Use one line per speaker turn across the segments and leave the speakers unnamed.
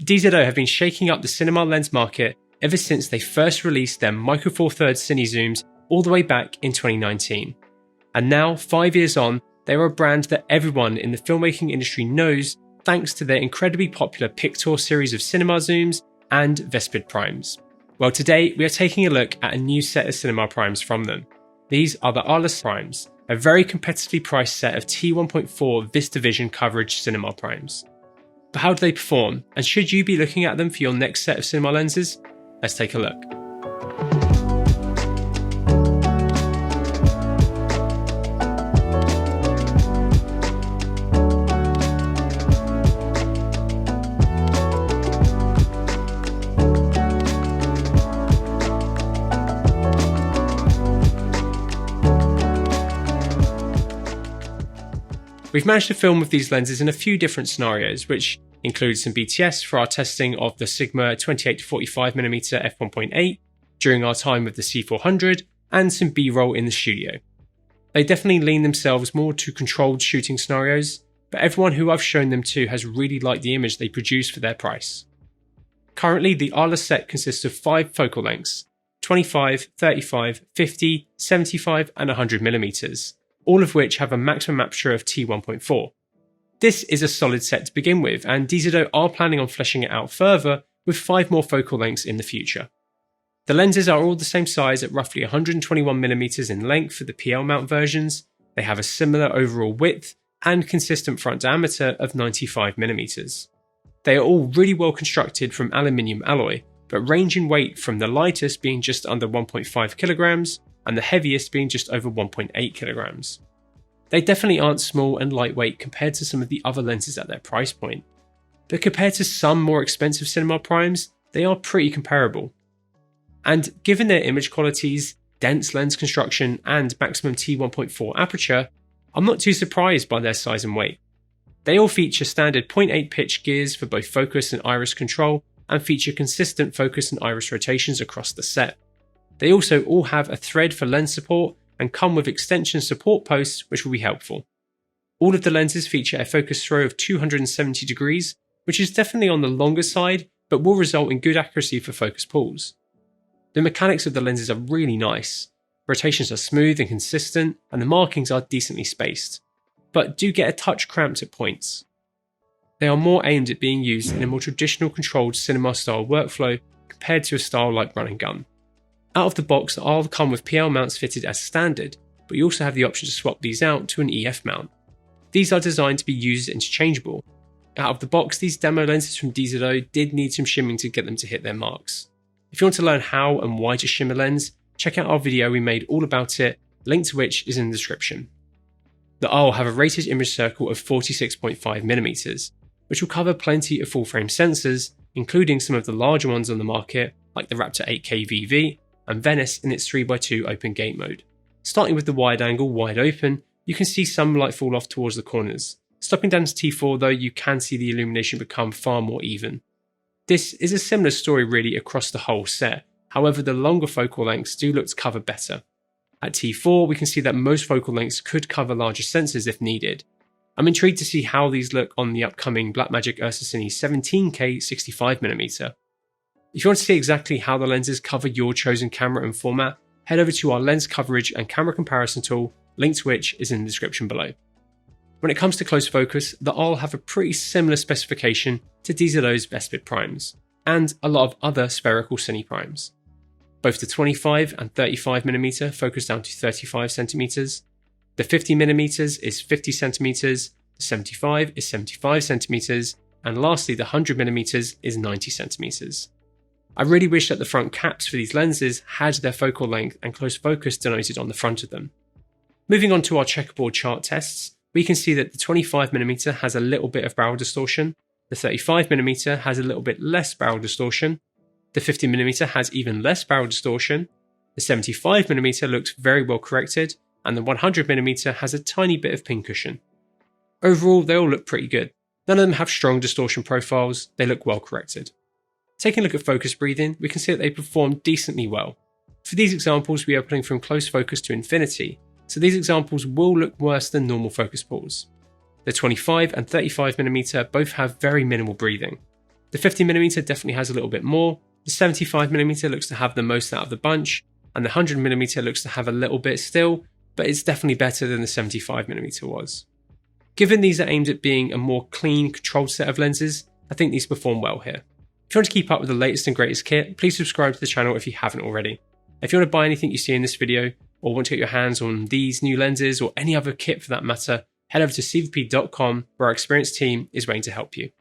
DZO have been shaking up the cinema lens market ever since they first released their Micro Four Thirds Cine zooms all the way back in 2019. And now, 5 years on, they are a brand that everyone in the filmmaking industry knows thanks to their incredibly popular Pictor series of cinema zooms and Vespid primes. Well, today we are taking a look at a new set of cinema primes from them. These are the Arles primes, a very competitively priced set of T1.4 VistaVision coverage cinema primes. But how do they perform, and should you be looking at them for your next set of cinema lenses? Let's take a look. We've managed to film with these lenses in a few different scenarios, which include some BTS for our testing of the Sigma 28-45mm f1.8 during our time with the C400, and some B-roll in the studio. They definitely lean themselves more to controlled shooting scenarios, but everyone who I've shown them to has really liked the image they produce for their price. Currently, the Arles set consists of 5 focal lengths: 25, 35, 50, 75 and 100mm. All of which have a maximum aperture of T1.4. This is a solid set to begin with, and DZO are planning on fleshing it out further with 5 more focal lengths in the future. The lenses are all the same size at roughly 121mm in length for the PL mount versions. They have a similar overall width and consistent front diameter of 95mm. They are all really well constructed from aluminium alloy, but range in weight from the lightest being just under 1.5 kilograms and the heaviest being just over 1.8 kilograms. They definitely aren't small and lightweight compared to some of the other lenses at their price point, but compared to some more expensive cinema primes, they are pretty comparable. And given their image qualities, dense lens construction and maximum T1.4 aperture, I'm not too surprised by their size and weight. They all feature standard 0.8 pitch gears for both focus and iris control, and feature consistent focus and iris rotations across the set. They also all have a thread for lens support and come with extension support posts, which will be helpful. All of the lenses feature a focus throw of 270 degrees, which is definitely on the longer side, but will result in good accuracy for focus pulls. The mechanics of the lenses are really nice. Rotations are smooth and consistent, and the markings are decently spaced, but do get a touch cramped at points. They are more aimed at being used in a more traditional controlled cinema style workflow compared to a style like run and gun. Out of the box, the Arles come with PL mounts fitted as standard, but you also have the option to swap these out to an EF mount. These are designed to be used interchangeable. Out of the box, these demo lenses from DZO did need some shimming to get them to hit their marks. If you want to learn how and why to shim a lens, check out our video we made all about it, link to which is in the description. The Arles have a rated image circle of 46.5mm, which will cover plenty of full frame sensors, including some of the larger ones on the market, like the Raptor 8K VV, and Venice in its 3x2 open gate mode. Starting with the wide angle wide open, you can see some light fall off towards the corners. Stopping down to T4 though, you can see the illumination become far more even. This is a similar story really across the whole set, however the longer focal lengths do look to cover better. At T4 we can see that most focal lengths could cover larger sensors if needed. I'm intrigued to see how these look on the upcoming Blackmagic Ursa Cine 17K 65mm. If you want to see exactly how the lenses cover your chosen camera and format, head over to our lens coverage and camera comparison tool, link to which is in the description below. When it comes to close focus, the Arles have a pretty similar specification to DZO's Vespid primes, and a lot of other spherical Cine primes. Both the 25 and 35mm focus down to 35cm, the 50mm is 50cm, the 75 is 75cm, and lastly the 100mm is 90cm. I really wish that the front caps for these lenses had their focal length and close focus denoted on the front of them. Moving on to our checkerboard chart tests, we can see that the 25mm has a little bit of barrel distortion, the 35mm has a little bit less barrel distortion, the 50mm has even less barrel distortion, the 75mm looks very well corrected, and the 100mm has a tiny bit of pincushion. Overall, they all look pretty good. None of them have strong distortion profiles, they look well corrected. Taking a look at focus breathing, we can see that they perform decently well. For these examples, we are putting from close focus to infinity, so these examples will look worse than normal focus pulls. The 25 and 35mm both have very minimal breathing. The 50mm definitely has a little bit more, the 75mm looks to have the most out of the bunch, and the 100mm looks to have a little bit still, but it's definitely better than the 75mm was. Given these are aimed at being a more clean, controlled set of lenses, I think these perform well here. If you want to keep up with the latest and greatest kit, please subscribe to the channel if you haven't already. If you want to buy anything you see in this video, or want to get your hands on these new lenses or any other kit for that matter, head over to cvp.com where our experienced team is waiting to help you.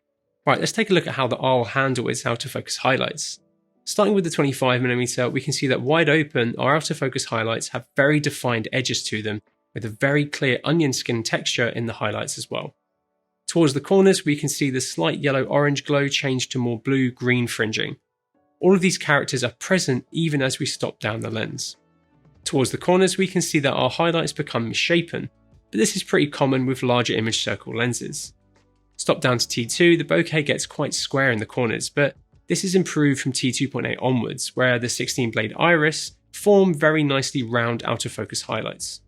Right, let's take a look at how the Arles handle its autofocus highlights. Starting with the 25mm, we can see that wide open, our autofocus highlights have very defined edges to them, with a very clear onion skin texture in the highlights as well. Towards the corners, we can see the slight yellow-orange glow change to more blue-green fringing. All of these characters are present even as we stop down the lens. Towards the corners, we can see that our highlights become misshapen, but this is pretty common with larger image circle lenses. Stop down to T2, the bokeh gets quite square in the corners, but this is improved from T2.8 onwards, where the 16-blade iris form very nicely round autofocus highlights.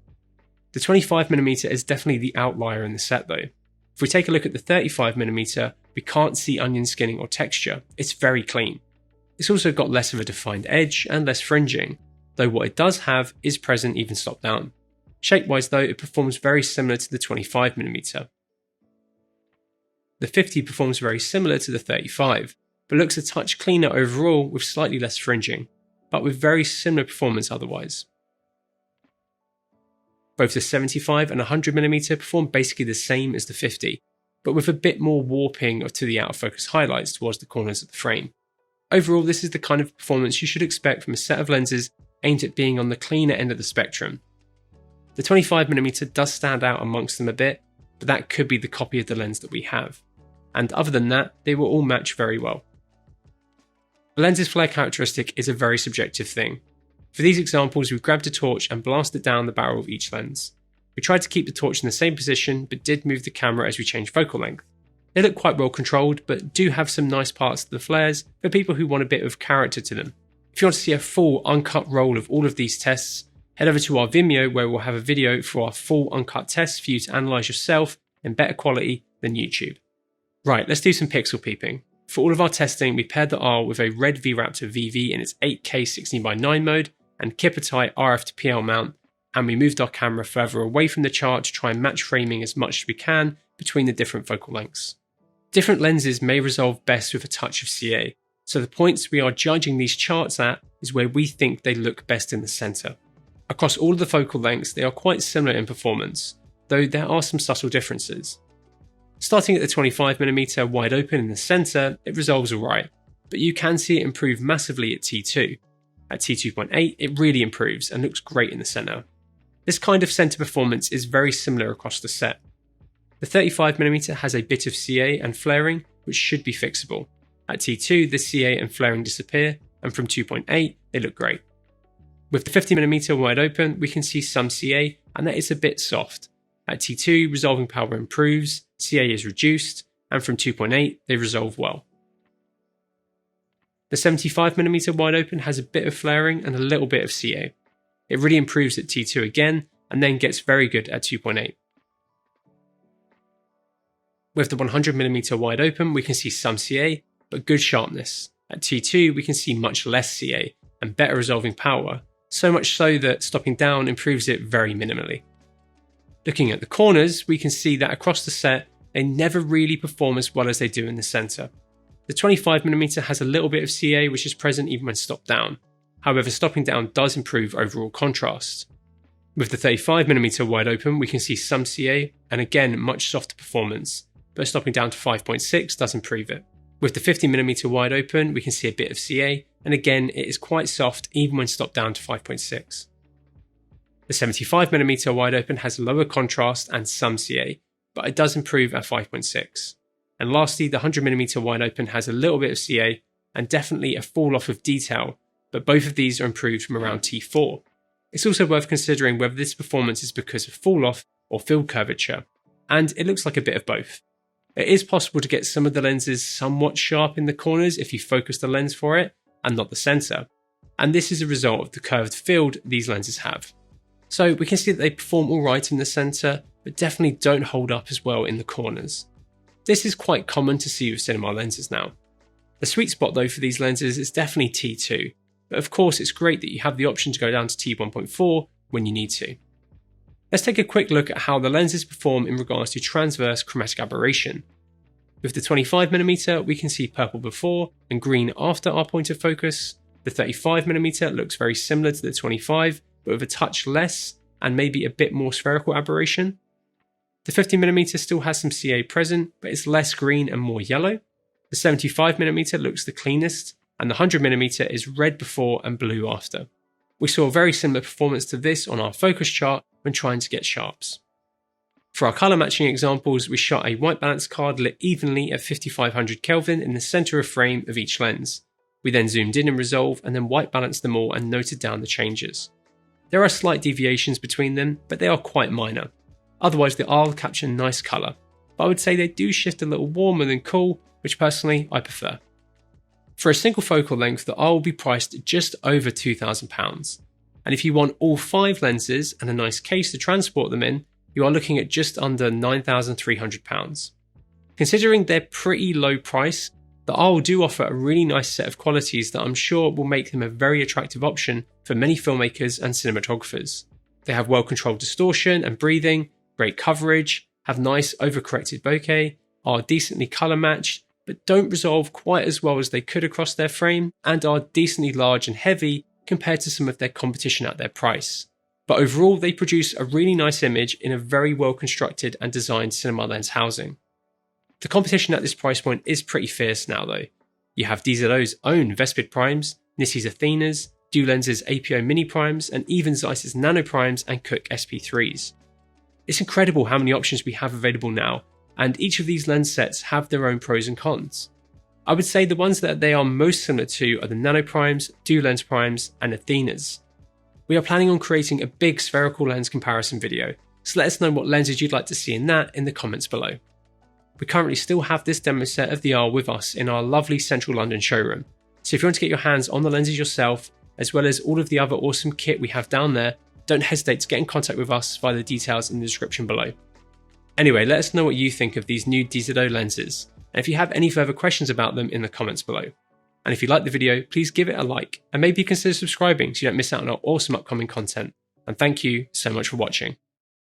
The 25mm is definitely the outlier in the set though. If we take a look at the 35mm, we can't see onion skinning or texture, it's very clean. It's also got less of a defined edge and less fringing, though what it does have is present even stop down. Shape-wise though, it performs very similar to the 25mm. The 50 performs very similar to the 35, but looks a touch cleaner overall with slightly less fringing, but with very similar performance otherwise. Both the 75 and 100mm perform basically the same as the 50, but with a bit more warping to the out of focus highlights towards the corners of the frame. Overall, this is the kind of performance you should expect from a set of lenses aimed at being on the cleaner end of the spectrum. The 25mm does stand out amongst them a bit, but that could be the copy of the lens that we have. And other than that, they will all match very well. The lens's flare characteristic is a very subjective thing. For these examples, we've grabbed a torch and blasted down the barrel of each lens. We tried to keep the torch in the same position, but did move the camera as we changed focal length. They look quite well controlled, but do have some nice parts to the flares for people who want a bit of character to them. If you want to see a full uncut roll of all of these tests, head over to our Vimeo where we'll have a video for our full uncut tests for you to analyse yourself in better quality than YouTube. Right, let's do some pixel peeping. For all of our testing, we paired the Arles with a red V-Raptor VV in its 8K 16:9 mode and Kippertie RF to PL mount, and we moved our camera further away from the chart to try and match framing as much as we can between the different focal lengths. Different lenses may resolve best with a touch of CA, so the points we are judging these charts at is where we think they look best in the centre. Across all of the focal lengths, they are quite similar in performance, though there are some subtle differences. Starting at the 25mm wide open in the centre, it resolves alright, but you can see it improve massively at T2. At T2.8, it really improves and looks great in the centre. This kind of centre performance is very similar across the set. The 35mm has a bit of CA and flaring, which should be fixable. At T2, the CA and flaring disappear, and from 2.8, they look great. With the 50mm wide open, we can see some CA, and that is a bit soft. At T2, resolving power improves, CA is reduced, and from 2.8, they resolve well. The 75mm wide open has a bit of flaring and a little bit of CA. It really improves at T2 again, and then gets very good at 2.8. With the 100mm wide open, we can see some CA, but good sharpness. At T2, we can see much less CA and better resolving power, so much so that stopping down improves it very minimally. Looking at the corners, we can see that across the set, they never really perform as well as they do in the centre. The 25mm has a little bit of CA which is present even when stopped down. However, stopping down does improve overall contrast. With the 35mm wide open, we can see some CA and again much softer performance, but stopping down to 5.6 does improve it. With the 50mm wide open, we can see a bit of CA, and again it is quite soft even when stopped down to 5.6. The 75mm wide open has lower contrast and some CA, but it does improve at 5.6. And lastly, the 100mm wide open has a little bit of CA and definitely a fall off of detail, but both of these are improved from around T4. It's also worth considering whether this performance is because of fall off or field curvature, and it looks like a bit of both. It is possible to get some of the lenses somewhat sharp in the corners if you focus the lens for it, and not the centre, and this is a result of the curved field these lenses have. So we can see that they perform alright in the centre, but definitely don't hold up as well in the corners. This is quite common to see with cinema lenses now. The sweet spot though for these lenses is definitely T2, but of course it's great that you have the option to go down to T1.4 when you need to. Let's take a quick look at how the lenses perform in regards to transverse chromatic aberration. With the 25mm we can see purple before and green after our point of focus. The 35mm looks very similar to the 25 but with a touch less and maybe a bit more spherical aberration. The 50mm still has some CA present but it's less green and more yellow. The 75mm looks the cleanest and the 100mm is red before and blue after. We saw a very similar performance to this on our focus chart when trying to get sharps. For our colour matching examples, we shot a white balance card lit evenly at 5500 Kelvin in the centre of frame of each lens. We then zoomed in resolve and then white balanced them all and noted down the changes. There are slight deviations between them, but they are quite minor. Otherwise the Arles capture nice colour, but I would say they do shift a little warmer than cool, which personally I prefer. For a single focal length, the Arles will be priced at just over £2,000. And if you want all 5 lenses and a nice case to transport them in, you are looking at just under £9,300. Considering their pretty low price, the Arles do offer a really nice set of qualities that I'm sure will make them a very attractive option for many filmmakers and cinematographers. They have well-controlled distortion and breathing, great coverage, have nice overcorrected bokeh, are decently colour matched, but don't resolve quite as well as they could across their frame, and are decently large and heavy compared to some of their competition at their price. But overall, they produce a really nice image in a very well constructed and designed cinema lens housing. The competition at this price point is pretty fierce now though. You have DZO's own Vespid primes, Nissin's Athenas, DuLens's APO mini primes, and even Zeiss's nano primes and Cooke SP3s. It's incredible how many options we have available now, and each of these lens sets have their own pros and cons. I would say the ones that they are most similar to are the nano primes, DuLens primes, and Athenas. We are planning on creating a big spherical lens comparison video, so let us know what lenses you'd like to see in that in the comments below. We currently still have this demo set of the Arles with us in our lovely central London showroom, so if you want to get your hands on the lenses yourself, as well as all of the other awesome kit we have down there, don't hesitate to get in contact with us via the details in the description below. Anyway, let us know what you think of these new DZO lenses, and if you have any further questions about them in the comments below. And if you liked the video, please give it a like, and maybe consider subscribing so you don't miss out on our awesome upcoming content. And thank you so much for watching.